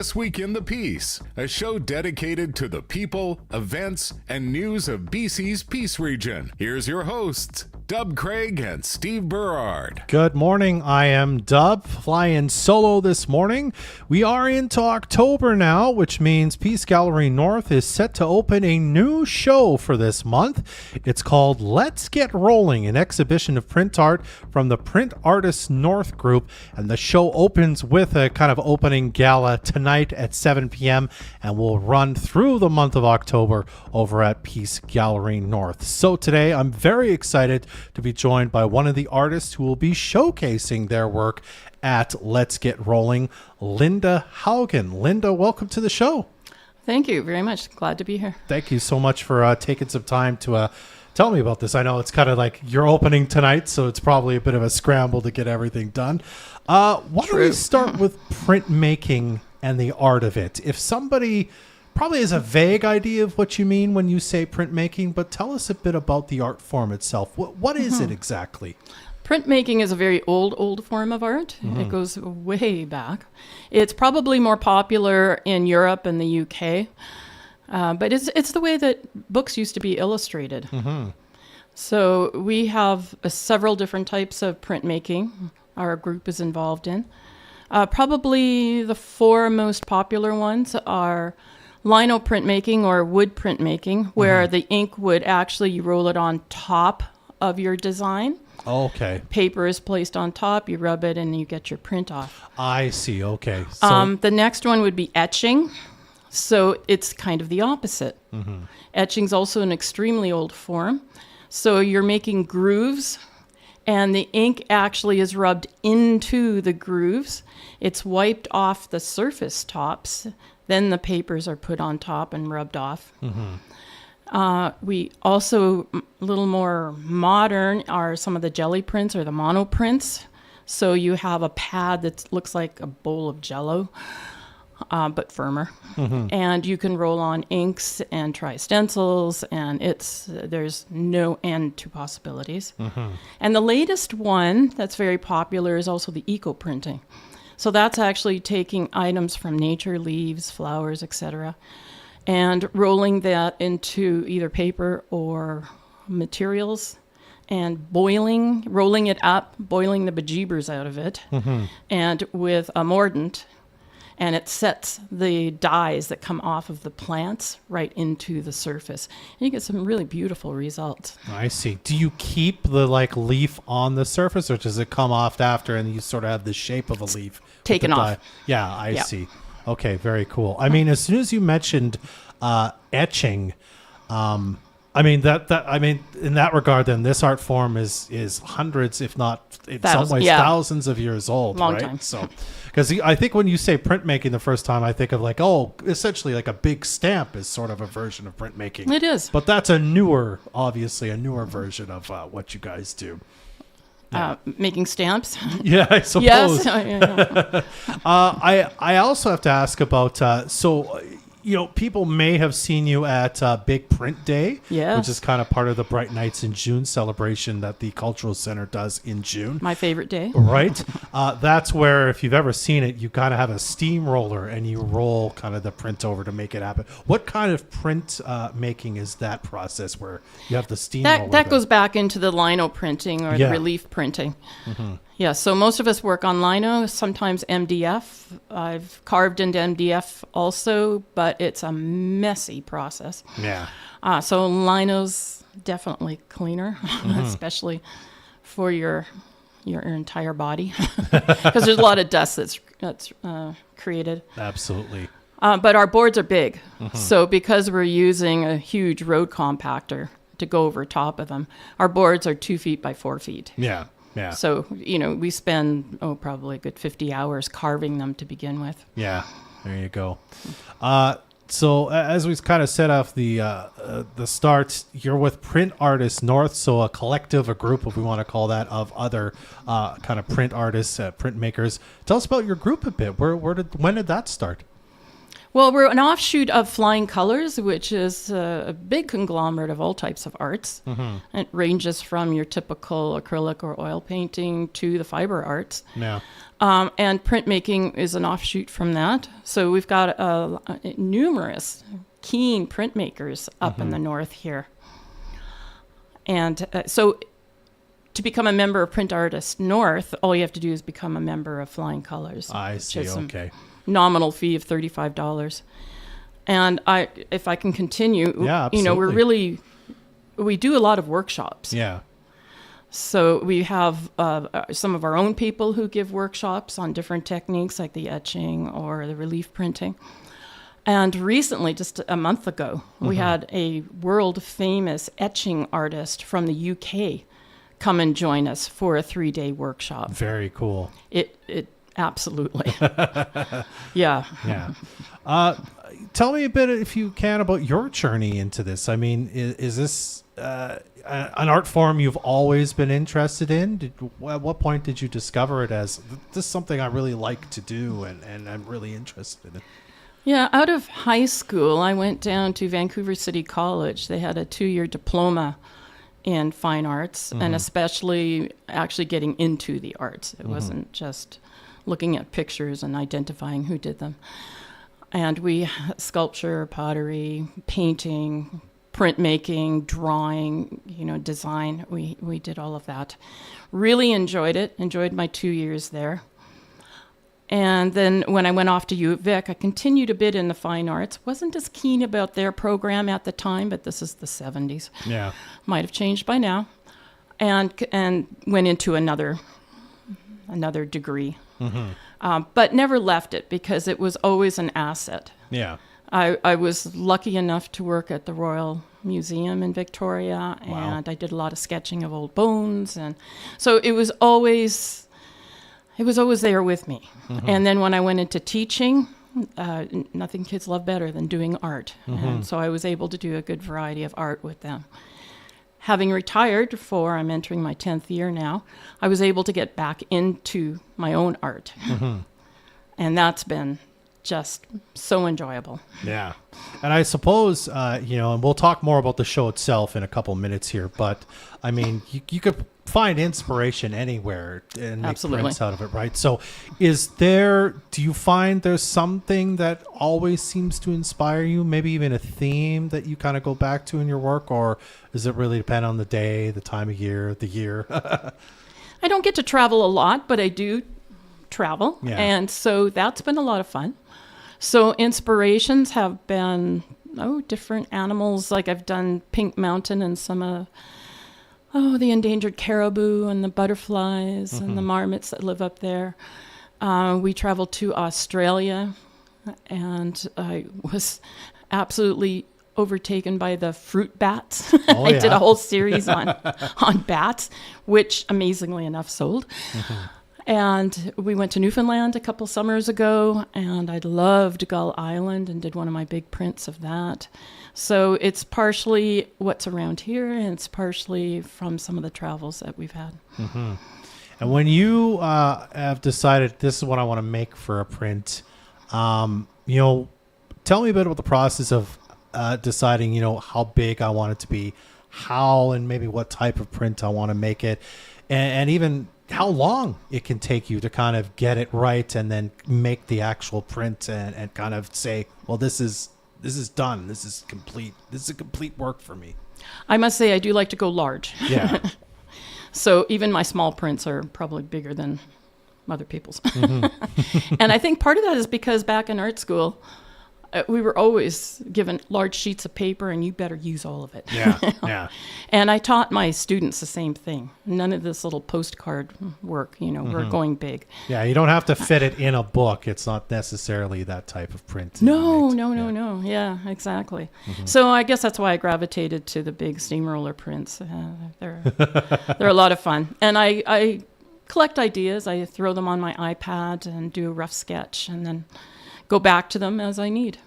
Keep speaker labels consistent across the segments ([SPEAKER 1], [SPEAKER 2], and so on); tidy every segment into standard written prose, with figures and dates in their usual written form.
[SPEAKER 1] This Week in the Peace, a show dedicated to the people, events, and news of BC's Peace region. Here's your hosts, Dub Craig and Steve Berard.
[SPEAKER 2] Good morning. I am Dub, flying solo this morning. We are into October now, which means Peace Gallery North is set to open a new show for this month. It's called Let's Get Rolling, an exhibition of print art from the Print Artists North group, and the show opens with a kind of opening gala tonight at 7 p.m. and will run through the month of October over at Peace Gallery North. So today I'm very excited to be joined by one of the artists who will be showcasing their work at Let's Get Rolling, Linda Haugen. Linda, welcome to the show.
[SPEAKER 3] Thank you very much. Glad to be here.
[SPEAKER 2] Thank you so much for taking some time to tell me about this. I know it's kind of like you're opening tonight, so it's probably a bit of a scramble to get everything done. Why don't we start with printmaking and the art of it? If somebody probably has a vague idea of what you mean when you say printmaking, but tell us a bit about the art form itself. What is it exactly?
[SPEAKER 3] Printmaking is a very old form of art. It goes way back. It's probably more popular in Europe and the UK, but it's the way that books used to be illustrated. So we have several different types of printmaking our group is involved in. Probably the four most popular ones are lino printmaking or wood printmaking, where the ink would actually, you roll it on top of your design.
[SPEAKER 2] Okay.
[SPEAKER 3] Paper is placed on top, you rub it, and you get your print off.
[SPEAKER 2] I see. Okay. So,
[SPEAKER 3] the next one would be etching. So it's kind of the opposite. Etching's also an extremely old form. So you're making grooves, and the ink actually is rubbed into the grooves. It's wiped off the surface tops. Then the papers are put on top and rubbed off. We also, a little more modern, are some of the jelly prints or the mono prints. So you have a pad that looks like a bowl of Jell-O, but firmer. And you can roll on inks and try stencils, and there's no end to possibilities. And the latest one that's very popular is also the eco printing. So that's actually taking items from nature, leaves, flowers, etc., and rolling that into either paper or materials and rolling it up, boiling the bejeebers out of it, and with a mordant, and it sets the dyes that come off of the plants right into the surface. And you get some really beautiful results.
[SPEAKER 2] I see. Do you keep the leaf on the surface, or does it come off after and you sort of have the shape of a leaf?
[SPEAKER 3] Taken off.
[SPEAKER 2] Yeah, I see. Okay, very cool. I mean, as soon as you mentioned etching, I mean in that regard, then this art form is hundreds, if not in some ways thousands of years old.
[SPEAKER 3] Long
[SPEAKER 2] right?
[SPEAKER 3] time.
[SPEAKER 2] So, because I think when you say printmaking the first time, I think of essentially like a big stamp is sort of a version of printmaking.
[SPEAKER 3] It is,
[SPEAKER 2] but that's obviously a newer version of what you guys do.
[SPEAKER 3] making stamps.
[SPEAKER 2] Yeah, I suppose.
[SPEAKER 3] Yes.
[SPEAKER 2] I also have to ask about people may have seen you at Big Print Day, which is kind of part of the Bright Nights in June celebration that the Cultural Center does in June.
[SPEAKER 3] My favorite day.
[SPEAKER 2] Right. That's where, if you've ever seen it, you kind of have a steamroller and you roll kind of the print over to make it happen. What kind of print making is that process where you have the steamroller?
[SPEAKER 3] That goes back into the lino printing or the relief printing. Yeah, so most of us work on lino, sometimes MDF. I've carved into MDF also, but it's a messy process.
[SPEAKER 2] Yeah.
[SPEAKER 3] So lino's definitely cleaner, especially for your entire body, because there's a lot of dust that's created.
[SPEAKER 2] Absolutely.
[SPEAKER 3] But our boards are big, so because we're using a huge road compactor to go over top of them, our boards are 2 feet by 4 feet.
[SPEAKER 2] Yeah. Yeah.
[SPEAKER 3] So, we spend, probably a good 50 hours carving them to begin with.
[SPEAKER 2] Yeah. There you go. So as we kind of set off the start, you're with Print Artists North, so a collective, a group, if we want to call that, of other kind of print artists, printmakers. Tell us about your group a bit. When did that start?
[SPEAKER 3] Well, we're an offshoot of Flying Colors, which is a big conglomerate of all types of arts. It ranges from your typical acrylic or oil painting to the fiber arts.
[SPEAKER 2] Yeah.
[SPEAKER 3] And printmaking is an offshoot from that. So we've got numerous keen printmakers up in the north here. And so to become a member of Print Artists North, all you have to do is become a member of Flying Colors.
[SPEAKER 2] I see. Okay.
[SPEAKER 3] Nominal fee of $35. And if I can continue,
[SPEAKER 2] Yeah, absolutely.
[SPEAKER 3] we do a lot of workshops.
[SPEAKER 2] Yeah.
[SPEAKER 3] So we have some of our own people who give workshops on different techniques like the etching or the relief printing. And recently, just a month ago, we had a world famous etching artist from the UK come and join us for a 3-day workshop.
[SPEAKER 2] Very cool.
[SPEAKER 3] It absolutely. Yeah.
[SPEAKER 2] Yeah. Tell me a bit, if you can, about your journey into this. I mean, is this an art form you've always been interested in? At what point did you discover it as, this is something I really like to do and I'm really interested in?
[SPEAKER 3] Yeah, out of high school, I went down to Vancouver City College. They had a 2-year diploma in fine arts, and especially actually getting into the arts. It wasn't just looking at pictures and identifying who did them. And we sculpture, pottery, painting, printmaking, drawing, design. We did all of that. Really enjoyed it. Enjoyed my 2 years there. And then when I went off to U of Vic, I continued a bit in the fine arts. Wasn't as keen about their program at the time, but this is the 70s.
[SPEAKER 2] Yeah.
[SPEAKER 3] Might have changed by now. And went into another degree. But never left it because it was always an asset.
[SPEAKER 2] Yeah.
[SPEAKER 3] I was lucky enough to work at the Royal Museum in Victoria, and I did a lot of sketching of old bones. And so it was always there with me. And then when I went into teaching, nothing kids love better than doing art. And so I was able to do a good variety of art with them. Having retired I'm entering my 10th year now, I was able to get back into my own art. And that's been just so enjoyable.
[SPEAKER 2] Yeah. And I suppose, and we'll talk more about the show itself in a couple minutes here, but I mean, you could find inspiration anywhere and make prints out of it, right? So do you find there's something that always seems to inspire you, maybe even a theme that you kind of go back to in your work, or does it really depend on the day, the time of year, the year?
[SPEAKER 3] I don't get to travel a lot, but I do travel.
[SPEAKER 2] Yeah.
[SPEAKER 3] And so that's been a lot of fun. So inspirations have been, different animals. Like I've done Pink Mountain and some the endangered caribou and the butterflies and the marmots that live up there. We traveled to Australia, and I was absolutely overtaken by the fruit bats. I did a whole series on bats, which amazingly enough sold. And we went to Newfoundland a couple summers ago, and I loved Gull Island and did one of my big prints of that. So it's partially what's around here, and it's partially from some of the travels that we've had.
[SPEAKER 2] And when you have decided this is what I want to make for a print, tell me a bit about the process of deciding, how big I want it to be, how and maybe what type of print I want to make it, and even how long it can take you to kind of get it right and then make the actual print and kind of say, well, this is done. This is complete. This is a complete work for me.
[SPEAKER 3] I must say I do like to go large.
[SPEAKER 2] Yeah.
[SPEAKER 3] So even my small prints are probably bigger than other people's. And I think part of that is because back in art school, we were always given large sheets of paper and you better use all of it.
[SPEAKER 2] Yeah, yeah.
[SPEAKER 3] And I taught my students the same thing. None of this little postcard work, we're going big.
[SPEAKER 2] Yeah, you don't have to fit it in a book. It's not necessarily that type of print.
[SPEAKER 3] No. Yeah, exactly. So I guess that's why I gravitated to the big steamroller prints. They're a lot of fun. And I collect ideas. I throw them on my iPad and do a rough sketch and then go back to them as I need.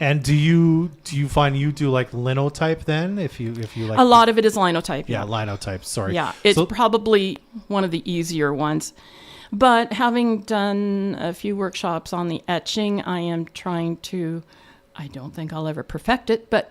[SPEAKER 2] And do you find you do like linotype then? If you like
[SPEAKER 3] a lot of it is linotype.
[SPEAKER 2] Yeah, linotype. Sorry.
[SPEAKER 3] Yeah, it's probably one of the easier ones. But having done a few workshops on the etching, I am trying to, I don't think I'll ever perfect it, but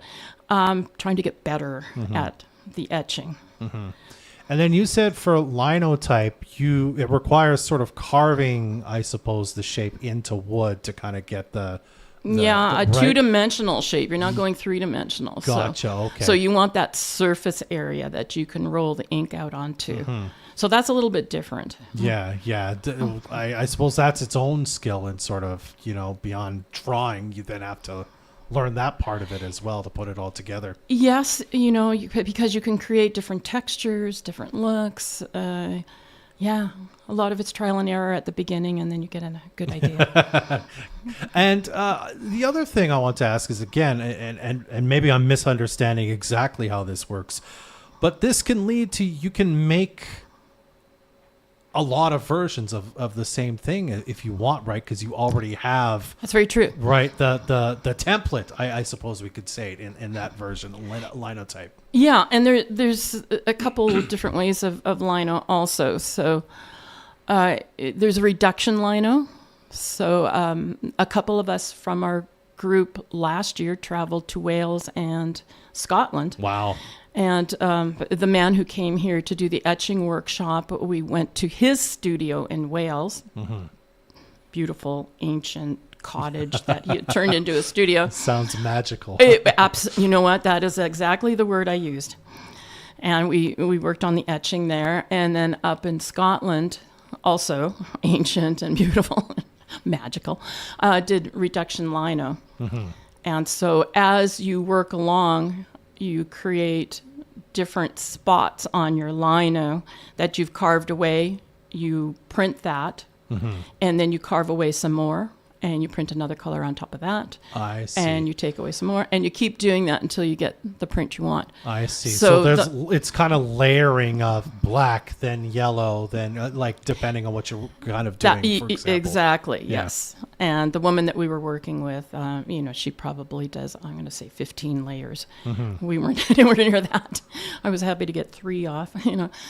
[SPEAKER 3] trying to get better at the etching.
[SPEAKER 2] And then you said for linotype, it requires sort of carving, I suppose, the shape into wood to kind of get the
[SPEAKER 3] a
[SPEAKER 2] right?
[SPEAKER 3] two-dimensional shape. You're not going three-dimensional.
[SPEAKER 2] Gotcha, okay.
[SPEAKER 3] So you want that surface area that you can roll the ink out onto. So that's a little bit different.
[SPEAKER 2] Yeah. I suppose that's its own skill, and sort of, beyond drawing, you then have to learn that part of it as well to put it all together.
[SPEAKER 3] Yes, because you can create different textures, different looks. A lot of it's trial and error at the beginning, and then you get a good idea.
[SPEAKER 2] And the other thing I want to ask is, again, and maybe I'm misunderstanding exactly how this works, but this can lead to, you can make a lot of versions of the same thing if you want, right? Because you already have...
[SPEAKER 3] That's very true.
[SPEAKER 2] Right, the template, I suppose we could say it in that version, linotype.
[SPEAKER 3] Yeah, and there's a couple of different ways of lino also. So there's a reduction lino. So a couple of us from our group last year traveled to Wales and Scotland.
[SPEAKER 2] Wow.
[SPEAKER 3] And the man who came here to do the etching workshop, we went to his studio in Wales. Beautiful, ancient cottage that he had turned into a studio.
[SPEAKER 2] Sounds magical.
[SPEAKER 3] You know what? That is exactly the word I used. And we worked on the etching there. And then up in Scotland, also ancient and beautiful, magical, did reduction lino. And so as you work along, you create different spots on your lino that you've carved away. You print that, and then you carve away some more, and you print another color on top of that.
[SPEAKER 2] I see.
[SPEAKER 3] And you take away some more, and you keep doing that until you get the print you want.
[SPEAKER 2] I see. So it's kind of layering of black, then yellow, then like depending on what you're kind of doing, for example.
[SPEAKER 3] Exactly, yes. And the woman that we were working with, she probably does, I'm going to say 15 layers. We weren't anywhere near that. I was happy to get 3 off,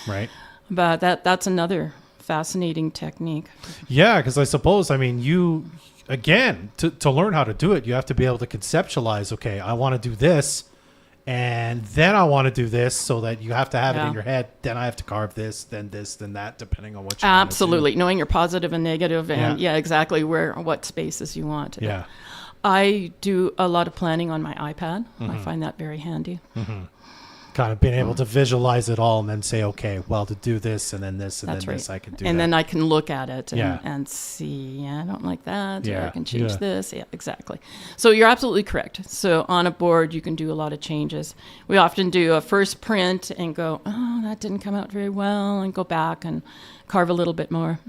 [SPEAKER 2] Right.
[SPEAKER 3] But that's another fascinating technique.
[SPEAKER 2] Yeah, because I suppose, again, to learn how to do it, you have to be able to conceptualize, okay, I want to do this, and then I want to do this, so that you have to have it in your head. Then I have to carve this, then that, depending on what you want to do.
[SPEAKER 3] Absolutely. Knowing your positive and negative, and exactly what spaces you want.
[SPEAKER 2] Yeah.
[SPEAKER 3] I do a lot of planning on my iPad. I find that very handy.
[SPEAKER 2] Kind of being able to visualize it all and then say, okay, well, to do this and then this and
[SPEAKER 3] That's
[SPEAKER 2] then
[SPEAKER 3] right.
[SPEAKER 2] this, I can do
[SPEAKER 3] and
[SPEAKER 2] that.
[SPEAKER 3] then I can look at it and see, I don't like that.
[SPEAKER 2] Yeah.
[SPEAKER 3] Or I can change this. Yeah, exactly. So you're absolutely correct. So on a board, you can do a lot of changes. We often do a first print and go, oh, that didn't come out very well, and go back and carve a little bit more.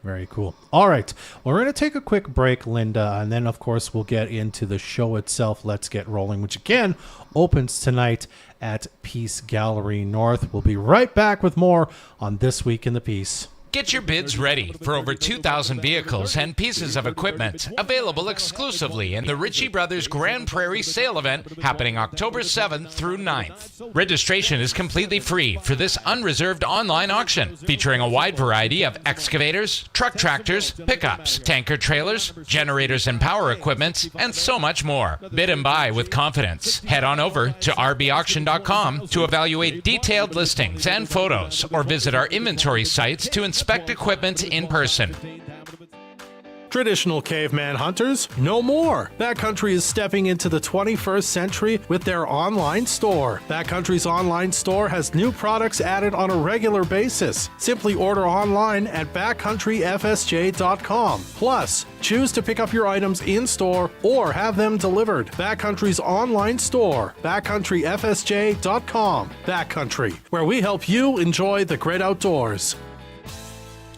[SPEAKER 2] Very cool. All right. Well, we're going to take a quick break, Linda, and then, of course, we'll get into the show itself, Let's Get Rolling, which, again, opens tonight at Peace Gallery North. We'll be right back with more on This Week in the Peace.
[SPEAKER 4] Get your bids ready for over 2,000 vehicles and pieces of equipment available exclusively in the Ritchie Brothers Grand Prairie Sale Event happening October 7th through 9th. Registration is completely free for this unreserved online auction featuring a wide variety of excavators, truck tractors, pickups, tanker trailers, generators and power equipment, and so much more. Bid and buy with confidence. Head on over to rbauction.com to evaluate detailed listings and photos, or visit our inventory sites to inspect equipment in person.
[SPEAKER 5] Traditional caveman hunters, no more. Backcountry is stepping into the 21st century with their online store. Backcountry's online store has new products added on a regular basis. Simply order online at backcountryfsj.com. Plus, choose to pick up your items in-store or have them delivered. Backcountry's online store, backcountryfsj.com. Backcountry, where we help you enjoy the great outdoors.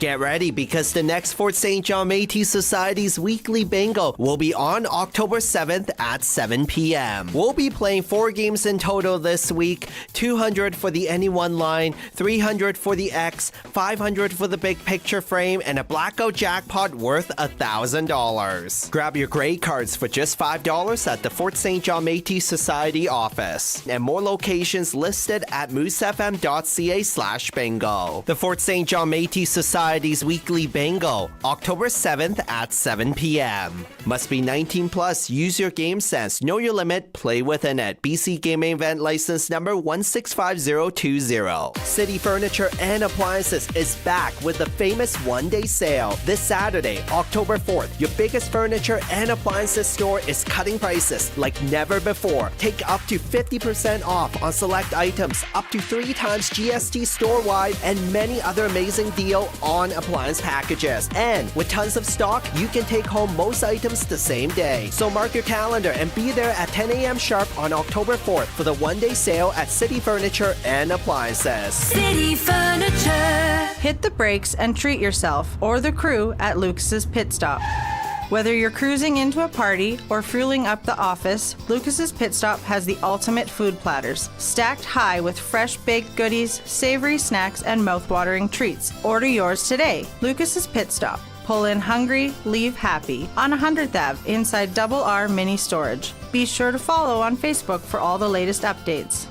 [SPEAKER 6] Get ready, because the next Fort St. John Métis Society's weekly bingo will be on October 7th at 7 p.m. We'll be playing 4 games in total this week, 200 for the Anyone line, 300 for the X, 500 for the big picture frame, and a blackout jackpot worth $1,000. Grab your grade cards for just $5 at the Fort St. John Métis Society office, and more locations listed at moosefm.ca/bingo. The Fort St. John Métis Society Society's weekly bingo, October 7th at 7 p.m. Must be 19 plus. Use your game sense. Know your limit. Play within it. BC Gaming Event License number 165020. City Furniture and Appliances is back with the famous one-day sale. This Saturday, October 4th, your biggest furniture and appliances store is cutting prices like never before. Take up to 50% off on select items, up to 3 times GST store-wide, and many other amazing deal on appliance packages. And with tons of stock, you can take home most items the same day. So mark your calendar and be there at 10 a.m. sharp on October 4th for the one-day sale at City Furniture and Appliances.
[SPEAKER 7] City Furniture. Hit the brakes and treat yourself or the crew at Lucas's Pit Stop. Whether you're cruising into a party or fueling up the office, Lucas's Pit Stop has the ultimate food platters, stacked high with fresh baked goodies, savory snacks, and mouth-watering treats. Order yours today. Lucas's Pit Stop. Pull in hungry, leave happy. On 100th Ave, inside Double R Mini Storage. Be sure to follow on Facebook for all the latest updates.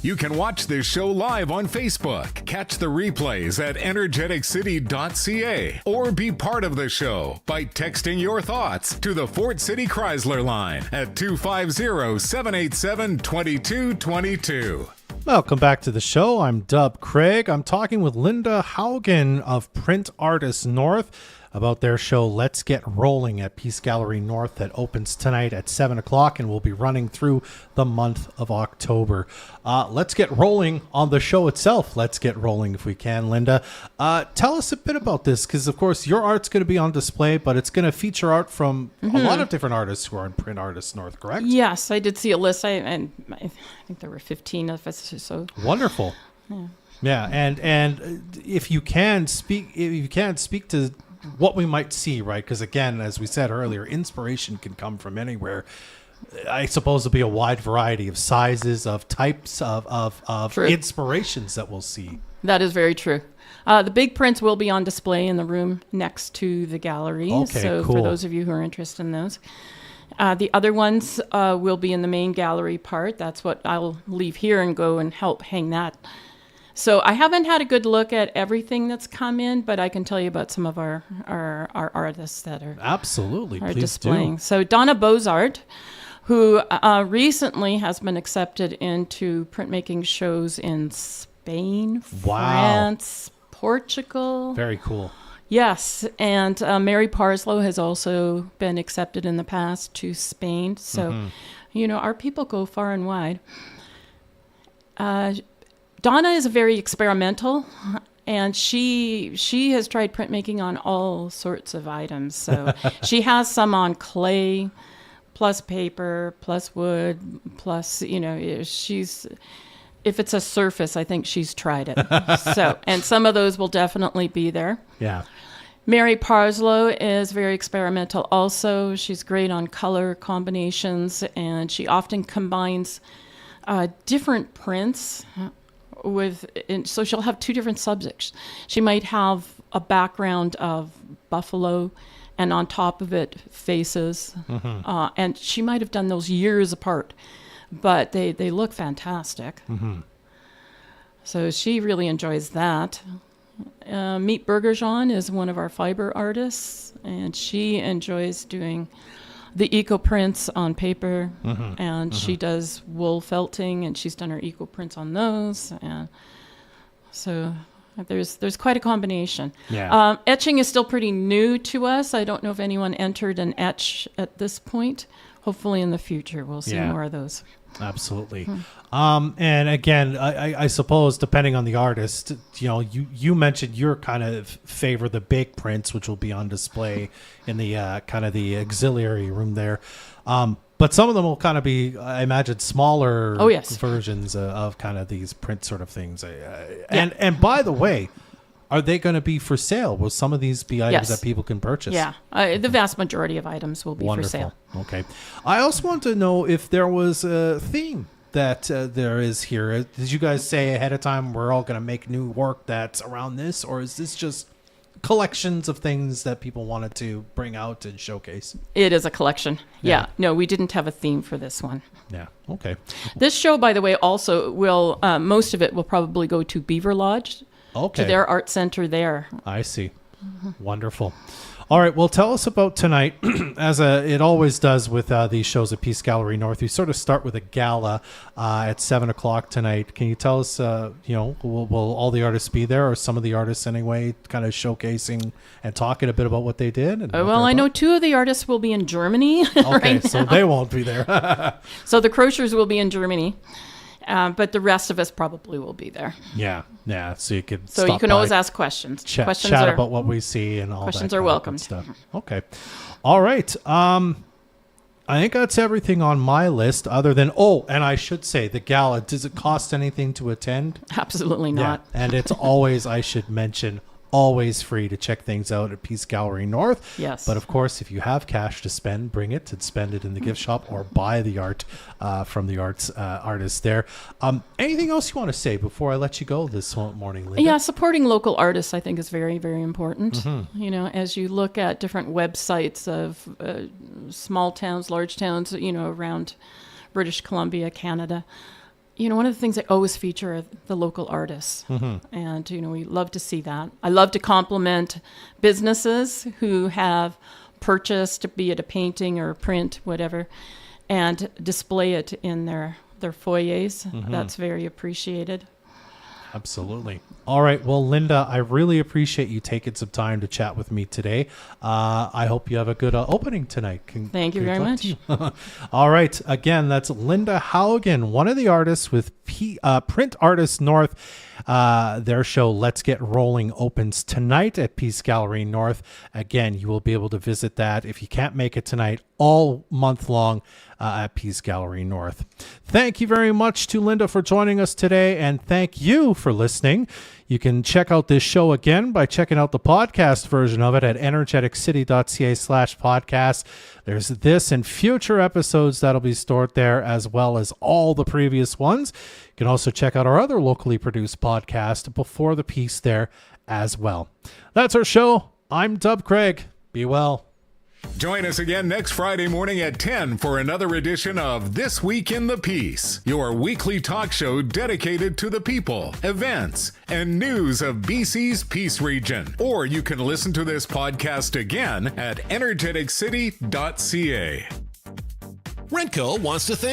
[SPEAKER 1] You can watch this show live on Facebook. Catch the replays at energeticcity.ca or be part of the show by texting your thoughts to the Fort City Chrysler line at 250-787-2222.
[SPEAKER 2] Welcome back to the show. I'm Dub Craig. I'm talking with Linda Haugen of Print Artists North about their show Let's Get Rolling at Peace Gallery North that opens tonight at 7 o'clock and will be running through the month of October. Let's get rolling on the show itself. Let's get rolling if we can, Linda. Tell us a bit about this because, of course, your art's going to be on display, but it's going to feature art from a lot of different artists who are in Print Artists North, correct?
[SPEAKER 3] Yes, I did see a list, and I think there were 15 of us or so.
[SPEAKER 2] Wonderful. Yeah, and if you can speak to what we might see, right? Because again, as we said earlier, inspiration can come from anywhere. I suppose there'll be a wide variety of sizes, of types, of inspirations that we'll see.
[SPEAKER 3] That is very true. The big prints will be on display in the room next to the gallery.
[SPEAKER 2] Okay,
[SPEAKER 3] so
[SPEAKER 2] cool.
[SPEAKER 3] For those of you who are interested in those. The other ones will be in the main gallery part. That's what I'll leave here and go and help hang that. So I haven't had a good look at everything that's come in, but I can tell you about some of our artists that are
[SPEAKER 2] absolutely
[SPEAKER 3] are
[SPEAKER 2] please
[SPEAKER 3] displaying.
[SPEAKER 2] do.
[SPEAKER 3] So Donna Bozart, who recently has been accepted into printmaking shows in Spain, France, Portugal.
[SPEAKER 2] Very cool.
[SPEAKER 3] Yes, and Mary Parslow has also been accepted in the past to Spain. So, our people go far and wide. Donna is very experimental, and she has tried printmaking on all sorts of items. So she has some on clay, plus paper, plus wood, plus, she's... If it's a surface, I think she's tried it. So, and some of those will definitely be there.
[SPEAKER 2] Yeah.
[SPEAKER 3] Mary Parslow is very experimental also. She's great on color combinations, and she often combines different prints so she'll have 2 different subjects. She might have a background of buffalo, and on top of it, faces. And she might have done those years apart, but they look fantastic. So she really enjoys that. Meet Burgerjean is one of our fiber artists, and she enjoys doing the eco prints on paper, and she does wool felting, and she's done her eco prints on those, and so there's quite a combination.
[SPEAKER 2] Yeah.
[SPEAKER 3] Etching is still pretty new to us. I don't know if anyone entered an etch at this point. Hopefully in the future we'll see more of those.
[SPEAKER 2] Absolutely. And again, I suppose depending on the artist, you mentioned your kind of favor the big prints, which will be on display in the kind of the auxiliary room there. But some of them will kind of be, I imagine, smaller versions of kind of these print sort of things. And by the way, are they going to be for sale? Will some of these be items that people can purchase?
[SPEAKER 3] Yeah, the vast majority of items will be for sale.
[SPEAKER 2] Okay. I also want to know if there was a theme that there is here. Did you guys say ahead of time we're all going to make new work that's around this, or is this just collections of things that people wanted to bring out and showcase?
[SPEAKER 3] It is a collection. Yeah. No, we didn't have a theme for this one.
[SPEAKER 2] Yeah. Okay.
[SPEAKER 3] This show, by the way, also will most of it will probably go to Beaver Lodge. to their art center there.
[SPEAKER 2] I see. Wonderful. All right, well, tell us about tonight. As it always does with these shows at Peace Gallery North, we sort of start with a gala at 7 o'clock tonight. Can you tell us, will all the artists be there, or some of the artists anyway, kind of showcasing and talking a bit about what they did? And
[SPEAKER 3] Well, I know 2 of the artists will be in Germany.
[SPEAKER 2] Okay, so they won't be there.
[SPEAKER 3] So the Crochers will be in Germany. But the rest of us probably will be there.
[SPEAKER 2] Yeah. So you can.
[SPEAKER 3] So you can always ask questions.
[SPEAKER 2] Chat about what we see and all that.
[SPEAKER 3] Questions are welcome.
[SPEAKER 2] Stuff. Okay. All right. I think that's everything on my list. Other than and I should say the gala. Does it cost anything to attend?
[SPEAKER 3] Absolutely not.
[SPEAKER 2] Yeah. And it's always, I should mention, always free to check things out at Peace Gallery North.
[SPEAKER 3] Yes.
[SPEAKER 2] But of course, if you have cash to spend, bring it and spend it in the gift shop or buy the art from the artists there. Anything else you want to say before I let you go this morning, Linda?
[SPEAKER 3] Yeah, supporting local artists I think is very, very important. As you look at different websites of small towns, large towns, around British Columbia, Canada, one of the things I always feature are the local artists. And, we love to see that. I love to compliment businesses who have purchased, be it a painting or a print, whatever, and display it in their foyers. That's very appreciated.
[SPEAKER 2] Absolutely. All right. Well, Linda, I really appreciate you taking some time to chat with me today. I hope you have a good opening tonight.
[SPEAKER 3] Thank you very much.
[SPEAKER 2] All right. Again, that's Linda Haugen, one of the artists with Print Artists North. Their show, Let's Get Rolling, opens tonight at Peace Gallery North. Again, you will be able to visit that if you can't make it tonight, all month long at Peace Gallery North. Thank you very much to Linda for joining us today, and thank you for listening. You can check out this show again by checking out the podcast version of it at energeticcity.ca/podcast. There's this and future episodes that'll be stored there, as well as all the previous ones. You can also check out our other locally produced podcast before the piece there as well. That's our show. I'm Dub Craig. Be well.
[SPEAKER 1] Join us again next Friday morning at 10 for another edition of This Week in the Peace, your weekly talk show dedicated to the people, events, and news of BC's Peace region. Or you can listen to this podcast again at energeticcity.ca.
[SPEAKER 8] Rentco wants to thank